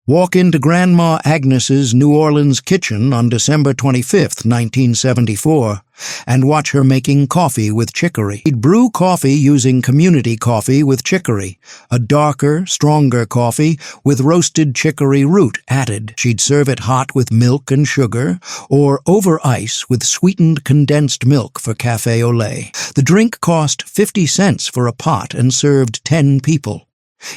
Walk into Grandma Agnes's New Orleans kitchen on December 25th, 1974, and watch her making coffee with chicory. She'd brew coffee using community coffee with chicory, a darker, stronger coffee with roasted chicory root added. She'd serve it hot with milk and sugar, or over ice with sweetened condensed milk for café au lait. The drink cost 50 cents for a pot and served 10 people.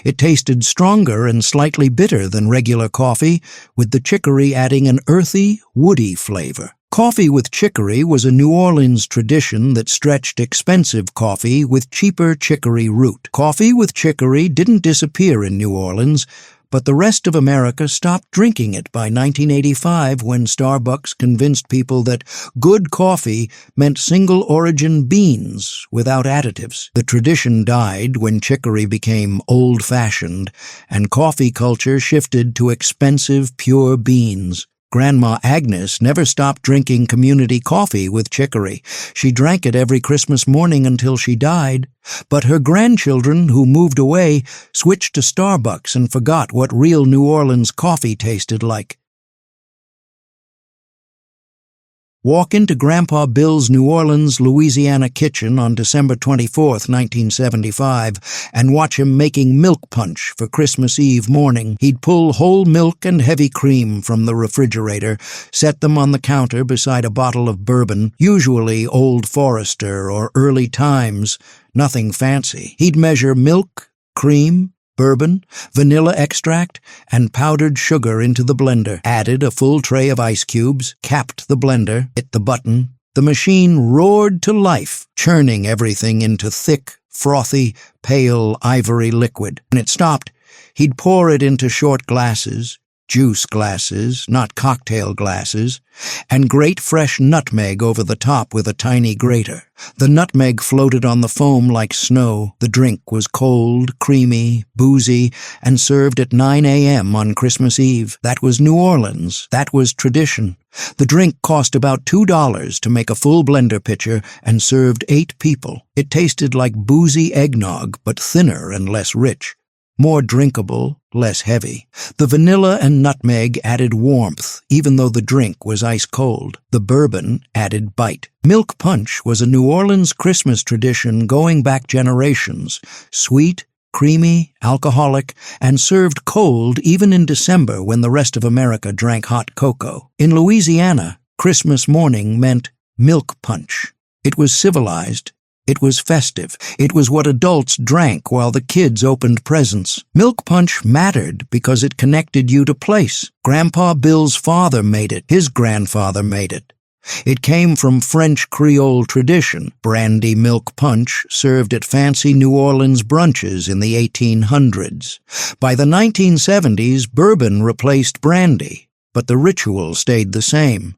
It tasted stronger and slightly bitter than regular coffee, with the chicory adding an earthy, woody flavor. Coffee with chicory was a New Orleans tradition that stretched expensive coffee with cheaper chicory root. Coffee with chicory didn't disappear in New Orleans, but the rest of America stopped drinking it by 1985 when Starbucks convinced people that good coffee meant single-origin beans without additives. The tradition died when chicory became old-fashioned and coffee culture shifted to expensive, pure beans. Grandma Agnes never stopped drinking community coffee with chicory. She drank it every Christmas morning until she died. But her grandchildren, who moved away, switched to Starbucks and forgot what real New Orleans coffee tasted like. Walk into Grandpa Bill's New Orleans, Louisiana kitchen on December 24th, 1975, and watch him making milk punch for Christmas Eve morning. He'd pull whole milk and heavy cream from the refrigerator, set them on the counter beside a bottle of bourbon, usually Old Forester or Early Times, nothing fancy. He'd measure milk, cream, bourbon, vanilla extract, and powdered sugar into the blender, added a full tray of ice cubes, capped the blender, hit the button. The machine roared to life, churning everything into thick, frothy, pale ivory liquid. When it stopped, he'd pour it into short glasses, juice glasses, not cocktail glasses, and grate fresh nutmeg over the top with a tiny grater. The nutmeg floated on the foam like snow. The drink was cold, creamy, boozy, and served at 9 a.m. on Christmas Eve. That was New Orleans. That was tradition. The drink cost about $2 to make a full blender pitcher and served 8 people. It tasted like boozy eggnog, but thinner and less rich. More drinkable, less heavy. The vanilla and nutmeg added warmth, even though the drink was ice cold. The bourbon added bite. Milk punch was a New Orleans Christmas tradition going back generations. Sweet, creamy, alcoholic, and served cold even in December when the rest of America drank hot cocoa. In Louisiana, Christmas morning meant milk punch. It was civilized. It was festive. It was what adults drank while the kids opened presents. Milk punch mattered because it connected you to place. Grandpa Bill's father made it. His grandfather made it. It came from French Creole tradition. Brandy milk punch served at fancy New Orleans brunches in the 1800s. By the 1970s, bourbon replaced brandy, but the ritual stayed the same.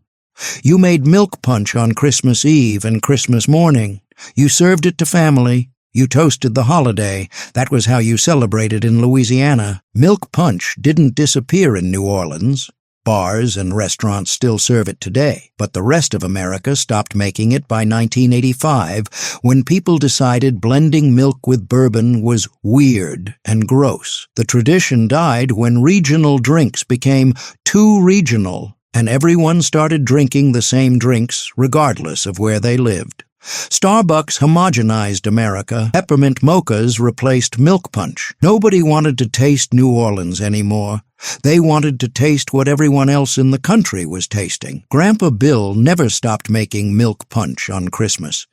You made milk punch on Christmas Eve and Christmas morning. You served it to family. You toasted the holiday. That was how you celebrated in Louisiana. Milk punch didn't disappear in New Orleans. Bars and restaurants still serve it today, but the rest of America stopped making it by 1985 when people decided blending milk with bourbon was weird and gross. The tradition died when regional drinks became too regional, and everyone started drinking the same drinks regardless of where they lived. Starbucks homogenized America. Peppermint mochas replaced milk punch. Nobody wanted to taste New Orleans anymore. They wanted to taste what everyone else in the country was tasting. Grandpa Bill never stopped making milk punch on Christmas.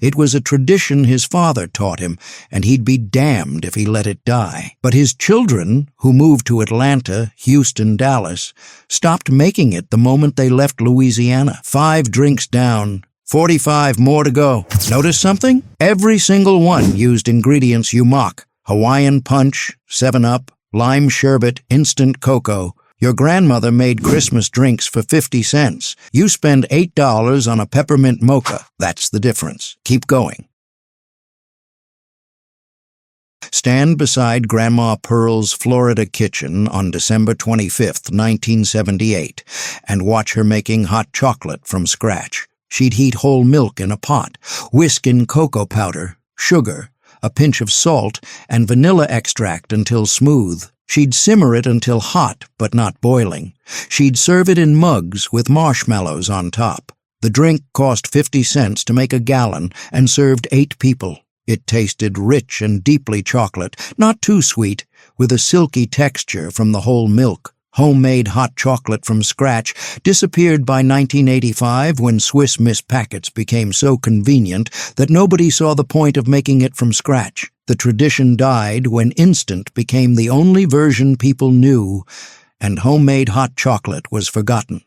It was a tradition his father taught him, and he'd be damned if he let it die. But his children, who moved to Atlanta, Houston, Dallas, stopped making it the moment they left Louisiana. 5 drinks down, 45 more to go. Notice something? Every single one used ingredients you mock. Hawaiian punch, 7-Up, lime sherbet, instant cocoa. Your grandmother made Christmas drinks for 50 cents. You spend $8 on a peppermint mocha. That's the difference. Keep going. Stand beside Grandma Pearl's Florida kitchen on December 25th, 1978, and watch her making hot chocolate from scratch. She'd heat whole milk in a pot, whisk in cocoa powder, sugar, a pinch of salt, and vanilla extract until smooth. She'd simmer it until hot but not boiling. She'd serve it in mugs with marshmallows on top. The drink cost 50 cents to make a gallon and served 8 people. It tasted rich and deeply chocolate, not too sweet, with a silky texture from the whole milk. Homemade hot chocolate from scratch disappeared by 1985 when Swiss Miss packets became so convenient that nobody saw the point of making it from scratch. The tradition died when instant became the only version people knew, and homemade hot chocolate was forgotten.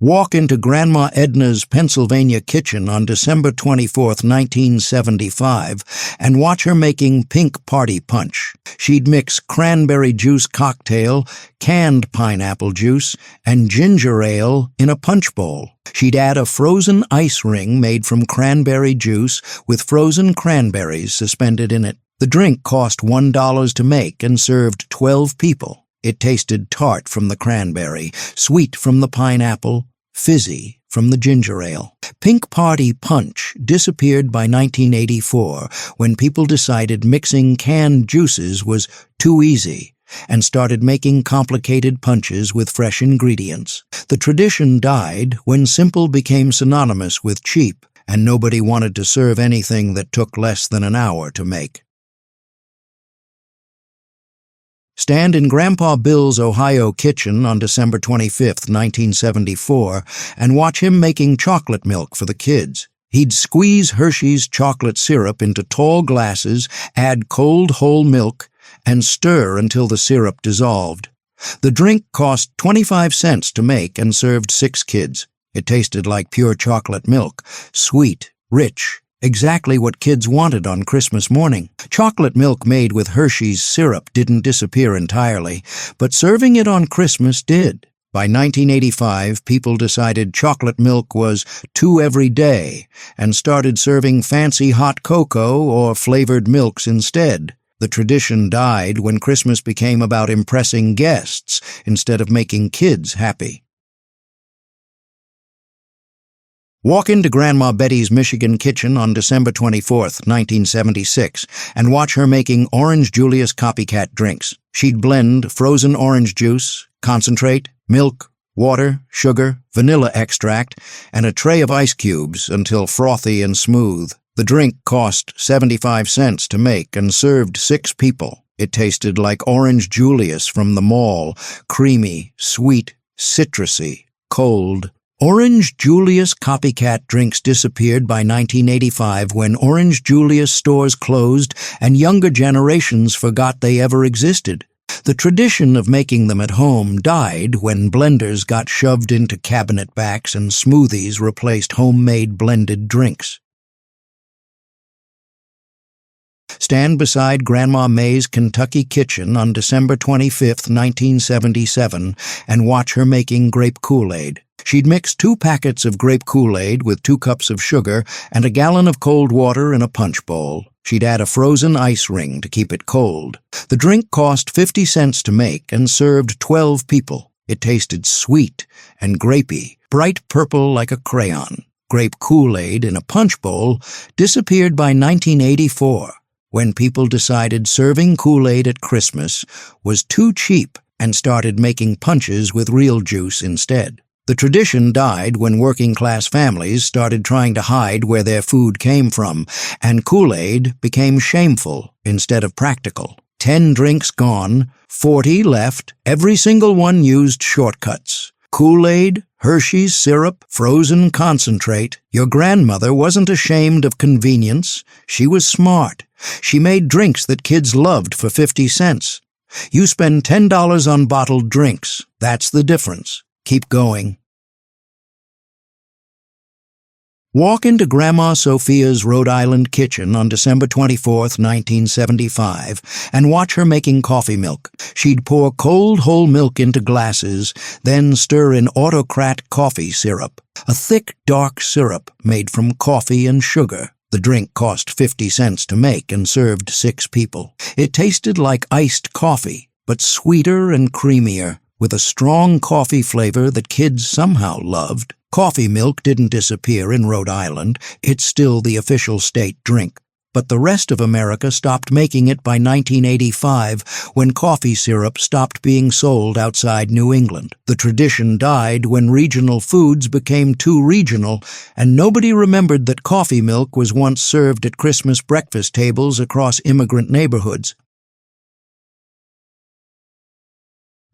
Walk into Grandma Edna's Pennsylvania kitchen on December 24, 1975, and watch her making pink party punch. She'd mix cranberry juice cocktail, canned pineapple juice, and ginger ale in a punch bowl. She'd add a frozen ice ring made from cranberry juice with frozen cranberries suspended in it. The drink cost $1 to make and served 12 people. It tasted tart from the cranberry, sweet from the pineapple, fizzy from the ginger ale. Pink Party Punch disappeared by 1984 when people decided mixing canned juices was too easy and started making complicated punches with fresh ingredients. The tradition died when simple became synonymous with cheap, and nobody wanted to serve anything that took less than an hour to make. Stand in Grandpa Bill's Ohio kitchen on December 25, 1974, and watch him making chocolate milk for the kids. He'd squeeze Hershey's chocolate syrup into tall glasses, add cold whole milk, and stir until the syrup dissolved. The drink cost 25 cents to make and served 6 kids. It tasted like pure chocolate milk, sweet, rich, exactly what kids wanted on Christmas morning. Chocolate milk made with Hershey's syrup didn't disappear entirely, but serving it on Christmas did. By 1985, people decided chocolate milk was too everyday and started serving fancy hot cocoa or flavored milks instead. The tradition died when Christmas became about impressing guests instead of making kids happy. Walk into Grandma Betty's Michigan kitchen on December 24, 1976, and watch her making Orange Julius copycat drinks. She'd blend frozen orange juice, concentrate, milk, water, sugar, vanilla extract, and a tray of ice cubes until frothy and smooth. The drink cost 75 cents to make and served 6 people. It tasted like Orange Julius from the mall, creamy, sweet, citrusy, cold. Orange Julius copycat drinks disappeared by 1985 when Orange Julius stores closed and younger generations forgot they ever existed. The tradition of making them at home died when blenders got shoved into cabinet backs and smoothies replaced homemade blended drinks. Stand beside Grandma May's Kentucky kitchen on December 25, 1977, and watch her making grape Kool-Aid. She'd mix 2 packets of grape Kool-Aid with 2 cups of sugar and a gallon of cold water in a punch bowl. She'd add a frozen ice ring to keep it cold. The drink cost 50 cents to make and served 12 people. It tasted sweet and grapey, bright purple like a crayon. Grape Kool-Aid in a punch bowl disappeared by 1984 when people decided serving Kool-Aid at Christmas was too cheap and started making punches with real juice instead. The tradition died when working-class families started trying to hide where their food came from, and Kool-Aid became shameful instead of practical. 10 drinks gone, 40 left, every single one used shortcuts. Kool-Aid, Hershey's syrup, frozen concentrate. Your grandmother wasn't ashamed of convenience. She was smart. She made drinks that kids loved for 50 cents. You spend $10 on bottled drinks. That's the difference. Keep going. Walk into Grandma Sophia's Rhode Island kitchen on December 24, 1975, and watch her making coffee milk. She'd pour cold whole milk into glasses, then stir in Autocrat coffee syrup, a thick, dark syrup made from coffee and sugar. The drink cost 50 cents to make and served 6 people. It tasted like iced coffee, but sweeter and creamier, with a strong coffee flavor that kids somehow loved. Coffee milk didn't disappear in Rhode Island. It's still the official state drink. But the rest of America stopped making it by 1985 when coffee syrup stopped being sold outside New England. The tradition died when regional foods became too regional, and nobody remembered that coffee milk was once served at Christmas breakfast tables across immigrant neighborhoods.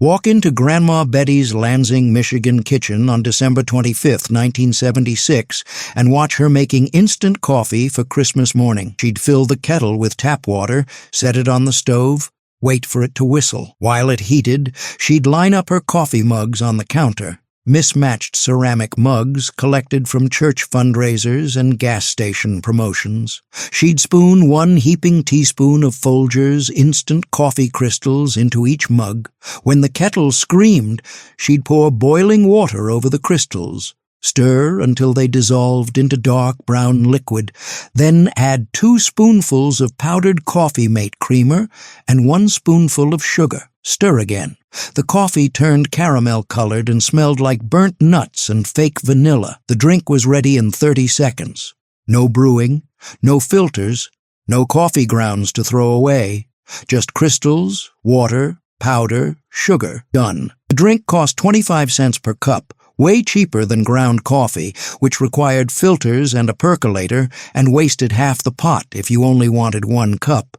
Walk into Grandma Betty's Lansing, Michigan kitchen on December 25, 1976, and watch her making instant coffee for Christmas morning. She'd fill the kettle with tap water, set it on the stove, wait for it to whistle. While it heated, she'd line up her coffee mugs on the counter, mismatched ceramic mugs collected from church fundraisers and gas station promotions. She'd spoon 1 heaping teaspoon of Folgers instant coffee crystals into each mug. When the kettle screamed, she'd pour boiling water over the crystals, stir until they dissolved into dark brown liquid, then add 2 spoonfuls of powdered coffee mate creamer and 1 spoonful of sugar. Stir again. The coffee turned caramel-colored and smelled like burnt nuts and fake vanilla. The drink was ready in 30 seconds. No brewing, no filters, no coffee grounds to throw away. Just crystals, water, powder, sugar. Done. The drink cost 25 cents per cup, way cheaper than ground coffee, which required filters and a percolator and wasted half the pot if you only wanted 1 cup.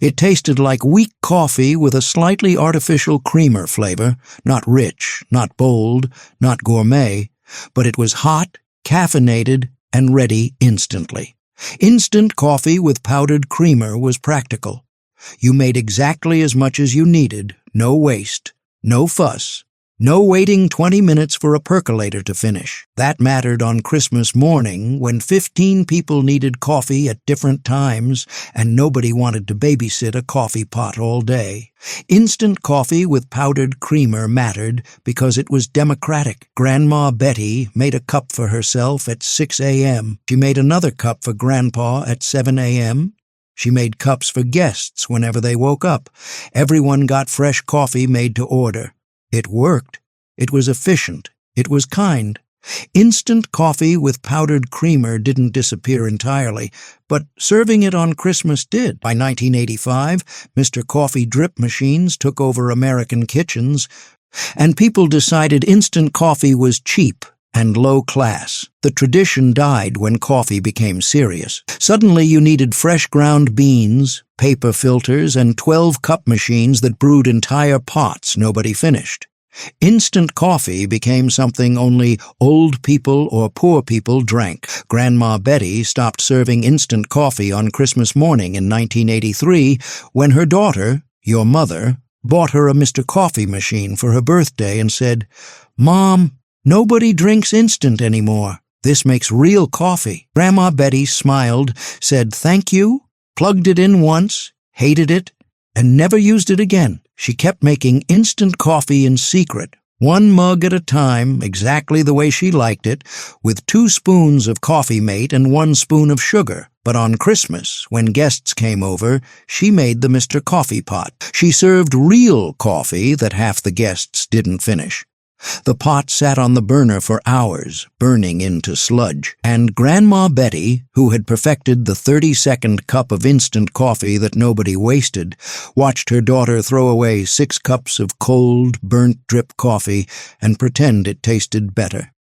It tasted like weak coffee with a slightly artificial creamer flavor, not rich, not bold, not gourmet, but it was hot, caffeinated, and ready instantly. Instant coffee with powdered creamer was practical. You made exactly as much as you needed, no waste, no fuss, no waiting 20 minutes for a percolator to finish. That mattered on Christmas morning when 15 people needed coffee at different times and nobody wanted to babysit a coffee pot all day. Instant coffee with powdered creamer mattered because it was democratic. Grandma Betty made a cup for herself at 6 a.m. She made another cup for Grandpa at 7 a.m. She made cups for guests whenever they woke up. Everyone got fresh coffee made to order. It worked. It was efficient. It was kind. Instant coffee with powdered creamer didn't disappear entirely, but serving it on Christmas did. By 1985, Mr. Coffee drip machines took over American kitchens, and people decided instant coffee was cheap and low class. The tradition died when coffee became serious. Suddenly you needed fresh ground beans, paper filters, and 12 cup machines that brewed entire pots nobody finished. Instant coffee became something only old people or poor people drank. Grandma Betty stopped serving instant coffee on Christmas morning in 1983 when her daughter, your mother, bought her a Mr. Coffee machine for her birthday and said, "Mom, nobody drinks instant anymore. This makes real coffee." Grandma Betty smiled, said thank you, plugged it in once, hated it, and never used it again. She kept making instant coffee in secret, 1 mug at a time, exactly the way she liked it, with 2 spoons of coffee mate and 1 spoon of sugar. But on Christmas, when guests came over, she made the Mr. Coffee pot. She served real coffee that half the guests didn't finish. The pot sat on the burner for hours, burning into sludge, and Grandma Betty, who had perfected the 30-second cup of instant coffee that nobody wasted, watched her daughter throw away 6 cups of cold, burnt drip coffee and pretend it tasted better.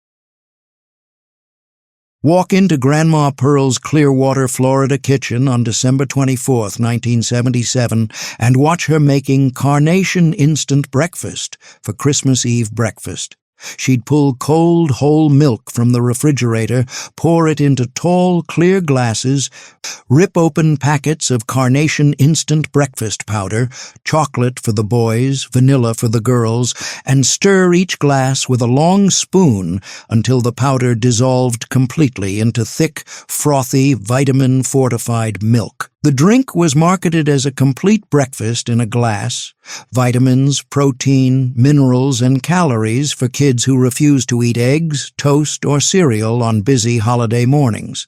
Walk into Grandma Pearl's Clearwater, Florida kitchen on December 24, 1977, and watch her making Carnation instant breakfast for Christmas Eve breakfast. She'd pull cold, whole milk from the refrigerator, pour it into tall, clear glasses, rip open packets of Carnation instant breakfast powder, chocolate for the boys, vanilla for the girls, and stir each glass with a long spoon until the powder dissolved completely into thick, frothy, vitamin-fortified milk. The drink was marketed as a complete breakfast in a glass, vitamins, protein, minerals, and calories for kids who refuse to eat eggs, toast, or cereal on busy holiday mornings.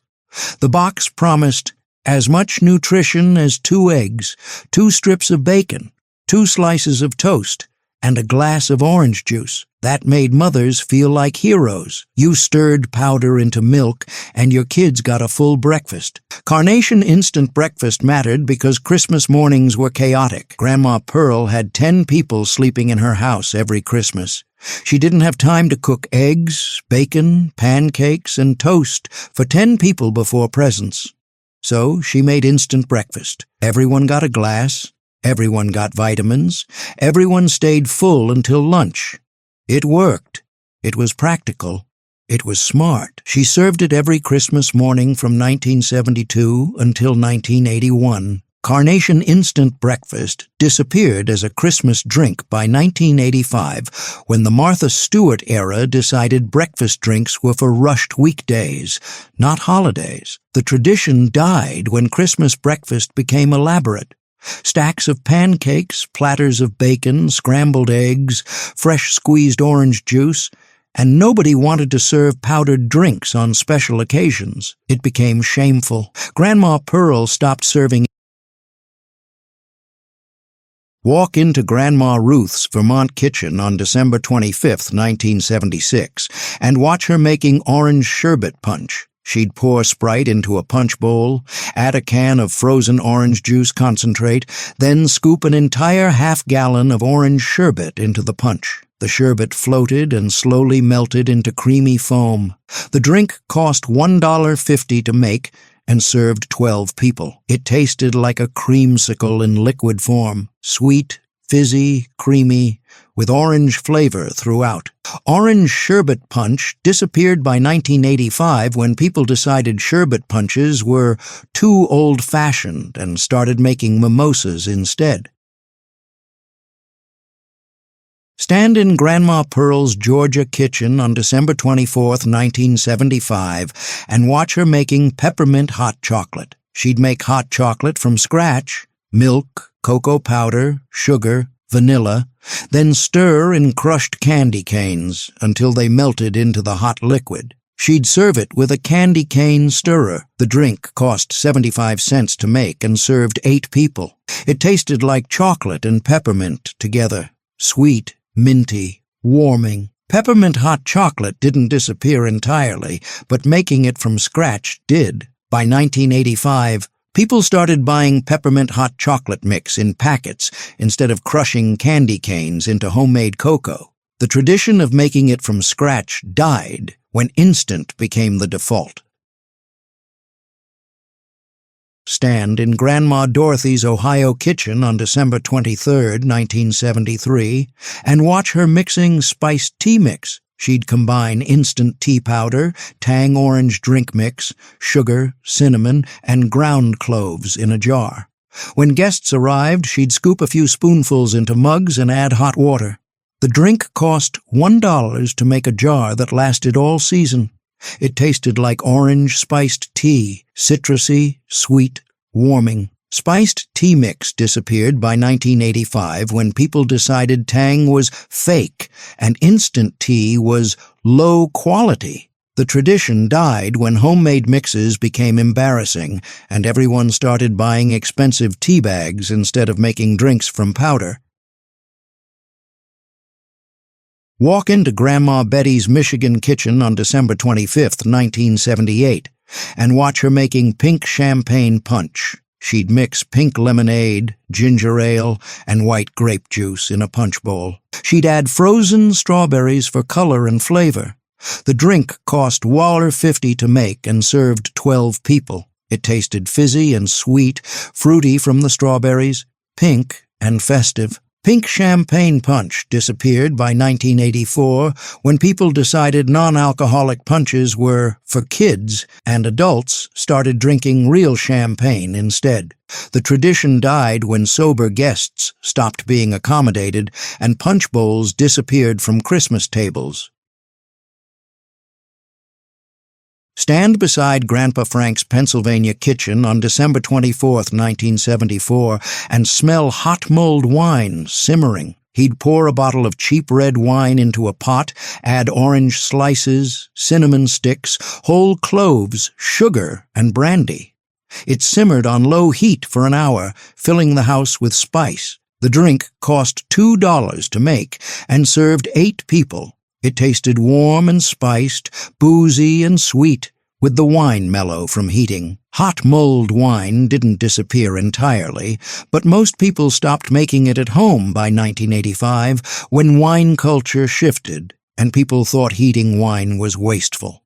The box promised as much nutrition as 2 eggs, 2 strips of bacon, 2 slices of toast, and a glass of orange juice. That made mothers feel like heroes. You stirred powder into milk, and your kids got a full breakfast. Carnation instant breakfast mattered because Christmas mornings were chaotic. Grandma Pearl had 10 people sleeping in her house every Christmas. She didn't have time to cook eggs, bacon, pancakes, and toast for 10 people before presents. So she made instant breakfast. Everyone got a glass. Everyone got vitamins. Everyone stayed full until lunch. It worked. It was practical. It was smart. She served it every Christmas morning from 1972 until 1981. Carnation Instant Breakfast disappeared as a Christmas drink by 1985 when the Martha Stewart era decided breakfast drinks were for rushed weekdays, not holidays. The tradition died when Christmas breakfast became elaborate. Stacks of pancakes, platters of bacon, scrambled eggs, fresh squeezed orange juice, and nobody wanted to serve powdered drinks on special occasions. It became shameful. Grandma Pearl stopped serving. Walk into Grandma Ruth's Vermont kitchen on December 25, 1976, and watch her making orange sherbet punch. She'd pour Sprite into a punch bowl, add a can of frozen orange juice concentrate, then scoop an entire half-gallon of orange sherbet into the punch. The sherbet floated and slowly melted into creamy foam. The drink cost $1.50 to make and served 12 people. It tasted like a creamsicle in liquid form, sweet, fizzy, creamy, with orange flavor throughout. Orange sherbet punch disappeared by 1985 when people decided sherbet punches were too old-fashioned and started making mimosas instead. Stand in Grandma Pearl's Georgia kitchen on December 24, 1975, and watch her making peppermint hot chocolate. She'd make hot chocolate from scratch, milk, cocoa powder, sugar, vanilla, then stir in crushed candy canes until they melted into the hot liquid. She'd serve it with a candy cane stirrer. The drink cost 75 cents to make and served 8 people. It tasted like chocolate and peppermint together. Sweet, minty, warming. Peppermint hot chocolate didn't disappear entirely, but making it from scratch did. By 1985, people started buying peppermint hot chocolate mix in packets instead of crushing candy canes into homemade cocoa. The tradition of making it from scratch died when instant became the default. Stand in Grandma Dorothy's Ohio kitchen on December 23, 1973, and watch her mixing spiced tea mix. She'd combine instant tea powder, Tang orange drink mix, sugar, cinnamon, and ground cloves in a jar. When guests arrived, she'd scoop a few spoonfuls into mugs and add hot water. The drink cost $1 to make a jar that lasted all season. It tasted like orange spiced tea, citrusy, sweet, warming. Spiced tea mix disappeared by 1985 when people decided Tang was fake and instant tea was low quality. The tradition died when homemade mixes became embarrassing and everyone started buying expensive tea bags instead of making drinks from powder. Walk into Grandma Betty's Michigan kitchen on December 25, 1978, and watch her making pink champagne punch. She'd mix pink lemonade, ginger ale, and white grape juice in a punch bowl. She'd add frozen strawberries for color and flavor. The drink cost $1.50 to make and served 12 people. It tasted fizzy and sweet, fruity from the strawberries, pink and festive. Pink champagne punch disappeared by 1984 when people decided non-alcoholic punches were for kids and adults started drinking real champagne instead. The tradition died when sober guests stopped being accommodated and punch bowls disappeared from Christmas tables. Stand beside Grandpa Frank's Pennsylvania kitchen on December 24, 1974, and smell hot mulled wine simmering. He'd pour a bottle of cheap red wine into a pot, add orange slices, cinnamon sticks, whole cloves, sugar, and brandy. It simmered on low heat for an hour, filling the house with spice. The drink cost $2 to make and served 8 people. It tasted warm and spiced, boozy and sweet, with the wine mellow from heating. Hot mulled wine didn't disappear entirely, but most people stopped making it at home by 1985 when wine culture shifted and people thought heating wine was wasteful.